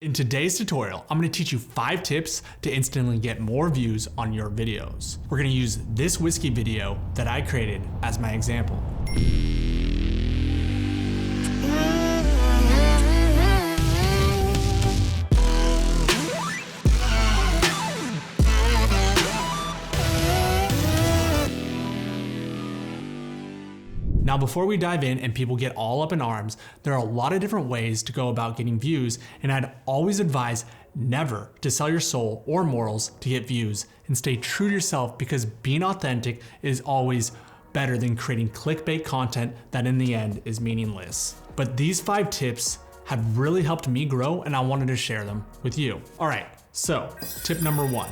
In today's tutorial, I'm going to teach you 5 tips to instantly get more views on your videos. We're going to use this whiskey video that I created as my example. Now, before we dive in and people get all up in arms, there are a lot of different ways to go about getting views, and I'd always advise never to sell your soul or morals to get views, and stay true to yourself, because being authentic is always better than creating clickbait content that in the end is meaningless. But these 5 tips have really helped me grow, and I wanted to share them with you. All right, so tip number 1.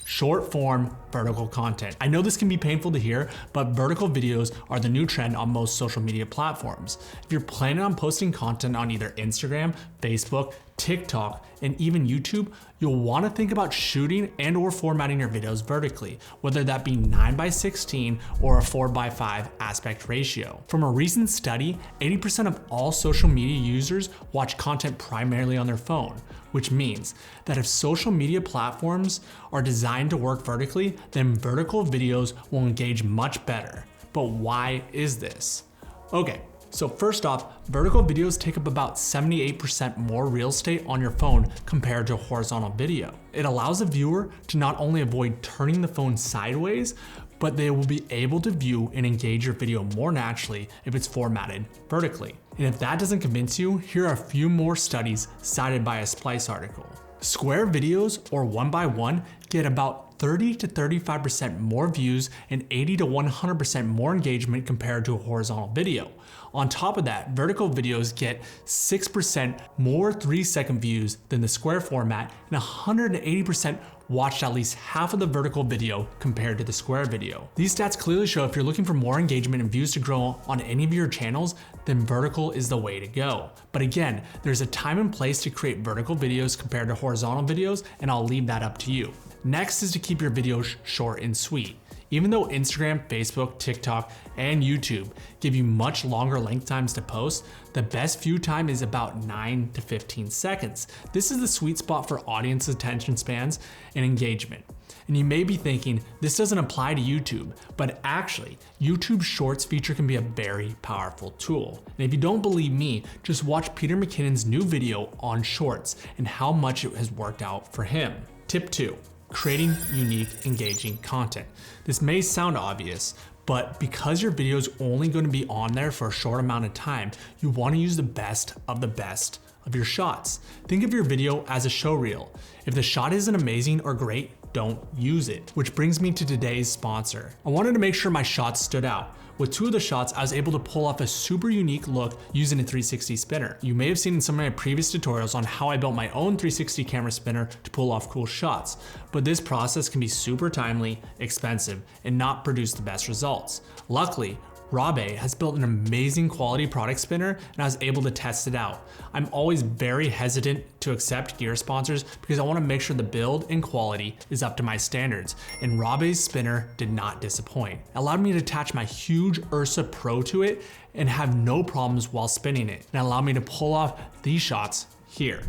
Short form vertical content. I know this can be painful to hear, but vertical videos are the new trend on most social media platforms. If you're planning on posting content on either Instagram, Facebook, TikTok, and even YouTube, you'll want to think about shooting and or formatting your videos vertically, whether that be 9:16 or a 4:5 aspect ratio. From a recent study, 80% of all social media users watch content primarily on their phone, which means that if social media platforms are designed to work vertically, then vertical videos will engage much better. But why is this? Okay. So first off, vertical videos take up about 78% more real estate on your phone compared to a horizontal video. It allows a viewer to not only avoid turning the phone sideways, but they will be able to view and engage your video more naturally if it's formatted vertically. And if that doesn't convince you, here are a few more studies cited by a Splice article. Square videos, or 1x1, get about 30 to 35% more views and 80 to 100% more engagement compared to a horizontal video. On top of that, vertical videos get 6% more 3-second views than the square format, and 180% watched at least half of the vertical video compared to the square video. These stats clearly show if you're looking for more engagement and views to grow on any of your channels, then vertical is the way to go. But again, there's a time and place to create vertical videos compared to horizontal videos, and I'll leave that up to you. Next is to keep your videos short and sweet. Even though Instagram, Facebook, TikTok, and YouTube give you much longer length times to post, the best view time is about 9 to 15 seconds. This is the sweet spot for audience attention spans and engagement. And you may be thinking, this doesn't apply to YouTube, but actually, YouTube Shorts feature can be a very powerful tool. And if you don't believe me, just watch Peter McKinnon's new video on Shorts and how much it has worked out for him. Tip 2. Creating unique, engaging content. This may sound obvious, but because your video is only going to be on there for a short amount of time, you want to use the best of your shots. Think of your video as a show reel. If the shot isn't amazing or great, don't use it. Which brings me to today's sponsor. I wanted to make sure my shots stood out. With 2 of the shots, I was able to pull off a super unique look using a 360 spinner. You may have seen in some of my previous tutorials on how I built my own 360 camera spinner to pull off cool shots, but this process can be super timely, expensive, and not produce the best results. Luckily, Raubay has built an amazing quality product spinner, and I was able to test it out. I'm always very hesitant to accept gear sponsors because I want to make sure the build and quality is up to my standards, and Raubay's spinner did not disappoint. It allowed me to attach my huge Ursa Pro to it and have no problems while spinning it, and allowed me to pull off these shots here.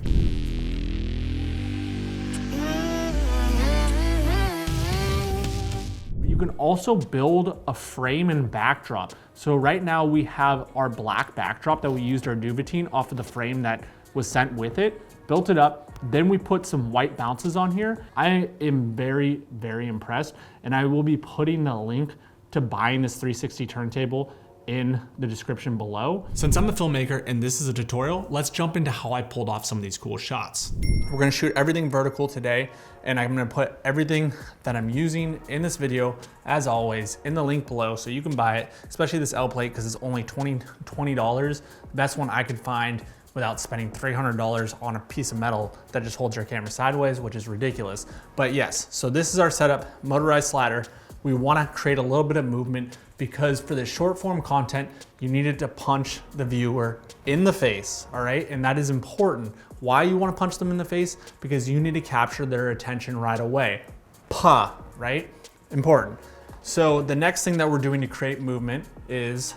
You can also build a frame and backdrop. So right now we have our black backdrop that we used our Duvetine off of the frame that was sent with it, built it up, then we put some white bounces on here. I am very, very impressed, and I will be putting the link to buying this 360 turntable in the description below. Since I'm a filmmaker and this is a tutorial, let's jump into how I pulled off some of these cool shots. We're gonna shoot everything vertical today, and I'm gonna put everything that I'm using in this video, as always, in the link below so you can buy it, especially this L plate because it's only $20. The best one I could find without spending $300 on a piece of metal that just holds your camera sideways, which is ridiculous. But yes, so this is our setup, motorized slider. We wanna create a little bit of movement because for this short form content, you needed to punch the viewer in the face, all right? And that is important. Why you wanna punch them in the face? Because you need to capture their attention right away. Puh, right? Important. So the next thing that we're doing to create movement is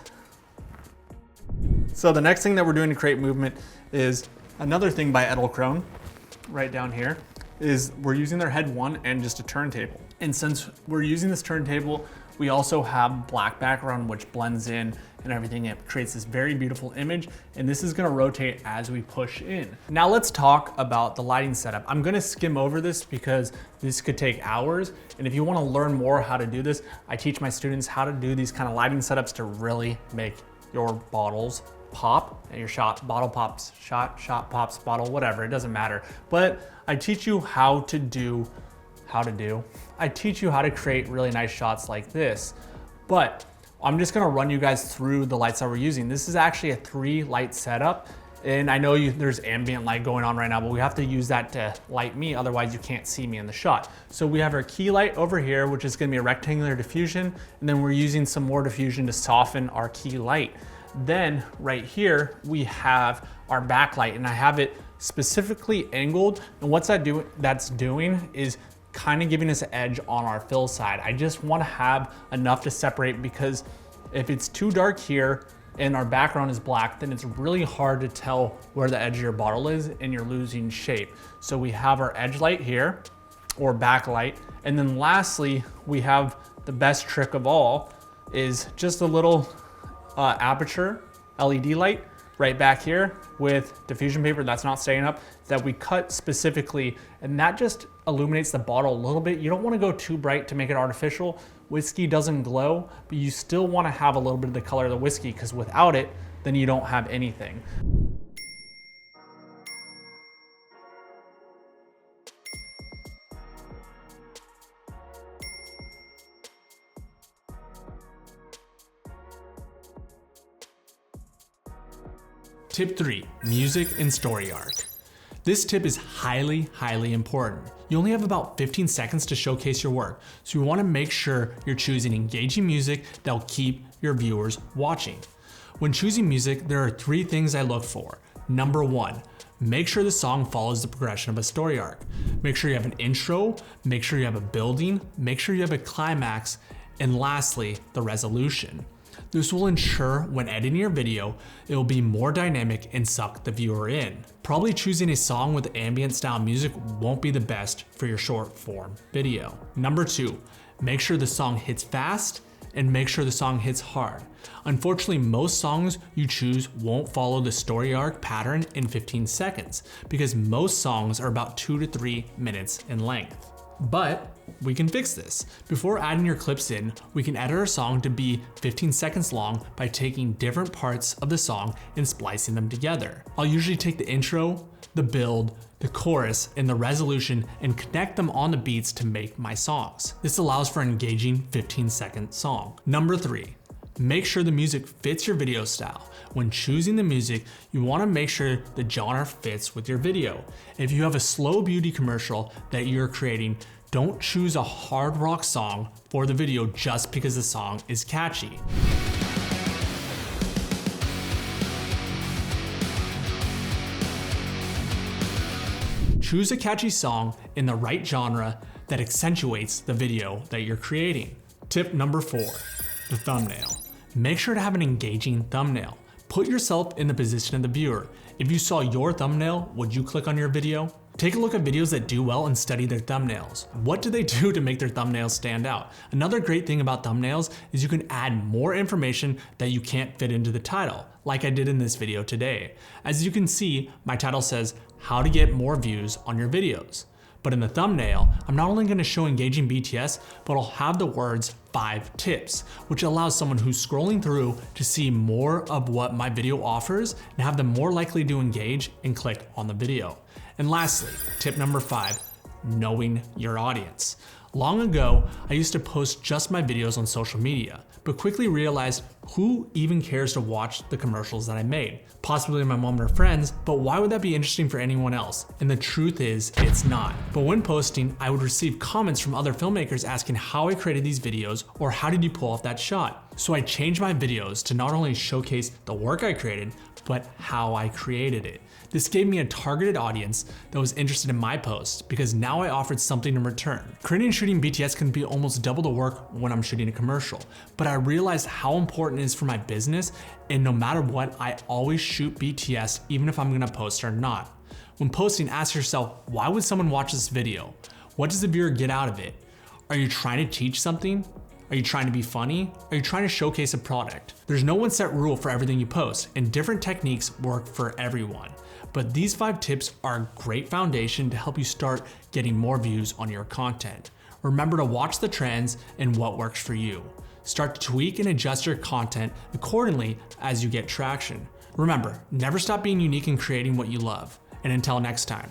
another thing by Edelkrone. right down here is we're using their head one and just a turntable. And since we're using this turntable, we also have black background, which blends in and everything. It creates this very beautiful image, and this is gonna rotate as we push in. Now let's talk about the lighting setup. I'm gonna skim over this because this could take hours, and if you wanna learn more how to do this, I teach my students how to do these kind of lighting setups to really make your bottles pop and your bottle pops, shot pops, bottle, whatever, it doesn't matter. But I teach you I teach you how to create really nice shots like this. But I'm just gonna run you guys through the lights that we're using. This is actually a 3 light setup. And I know there's ambient light going on right now, but we have to use that to light me, otherwise you can't see me in the shot. So we have our key light over here, which is gonna be a rectangular diffusion, and then we're using some more diffusion to soften our key light. Then right here, we have our backlight, and I have it specifically angled. And what's that's doing is kind of giving us an edge on our fill side. I just want to have enough to separate, because if it's too dark here and our background is black, then it's really hard to tell where the edge of your bottle is and you're losing shape. So we have our edge light here, or backlight. And then lastly, we have the best trick of all, is just a little aperture LED light right back here with diffusion paper that's not staying up, that we cut specifically, and that just illuminates the bottle a little bit. You don't want to go too bright to make it artificial. Whiskey doesn't glow, but you still want to have a little bit of the color of the whiskey, because without it, then you don't have anything. Tip 3, music and story arc. This tip is highly important. You only have about 15 seconds to showcase your work, so you want to make sure you're choosing engaging music that will keep your viewers watching. When choosing music, there are 3 things I look for. Number 1, make sure the song follows the progression of a story arc. Make sure you have an intro, make sure you have a building, make sure you have a climax, and lastly, the resolution. This will ensure when editing your video, it will be more dynamic and suck the viewer in. Probably choosing a song with ambient style music won't be the best for your short form video. Number 2, make sure the song hits fast and make sure the song hits hard. Unfortunately, most songs you choose won't follow the story arc pattern in 15 seconds, because most songs are about 2 to 3 minutes in length. But we can fix this. Before adding your clips in, we can edit our song to be 15 seconds long by taking different parts of the song and splicing them together. I'll usually take the intro, the build, the chorus, and the resolution and connect them on the beats to make my songs. This allows for an engaging 15-second song. Number 3, make sure the music fits your video style. When choosing the music, you want to make sure the genre fits with your video. If you have a slow beauty commercial that you're creating, don't choose a hard rock song for the video just because the song is catchy. Choose a catchy song in the right genre that accentuates the video that you're creating. Tip number 4, the thumbnail. Make sure to have an engaging thumbnail. Put yourself in the position of the viewer. If you saw your thumbnail, would you click on your video? Take a look at videos that do well and study their thumbnails. What do they do to make their thumbnails stand out? Another great thing about thumbnails is you can add more information that you can't fit into the title, like I did in this video today. As you can see, my title says, how to get more views on your videos. But in the thumbnail, I'm not only going to show engaging BTS, but I'll have the words 5 tips, which allows someone who's scrolling through to see more of what my video offers and have them more likely to engage and click on the video. And lastly, tip number 5, knowing your audience. Long ago, I used to post just my videos on social media, but quickly realized who even cares to watch the commercials that I made? Possibly my mom or friends, but why would that be interesting for anyone else? And the truth is, it's not. But when posting, I would receive comments from other filmmakers asking how I created these videos or how did you pull off that shot? So I changed my videos to not only showcase the work I created, but how I created it. This gave me a targeted audience that was interested in my posts because now I offered something in return. Creating and shooting BTS can be almost double the work when I'm shooting a commercial, but I realized how important it is for my business, and no matter what, I always shoot BTS even if I'm gonna post or not. When posting, ask yourself, why would someone watch this video? What does the viewer get out of it? Are you trying to teach something? Are you trying to be funny? Are you trying to showcase a product? There's no one set rule for everything you post, and different techniques work for everyone. But these 5 tips are a great foundation to help you start getting more views on your content. Remember to watch the trends and what works for you. Start to tweak and adjust your content accordingly as you get traction. Remember, never stop being unique and creating what you love. And until next time.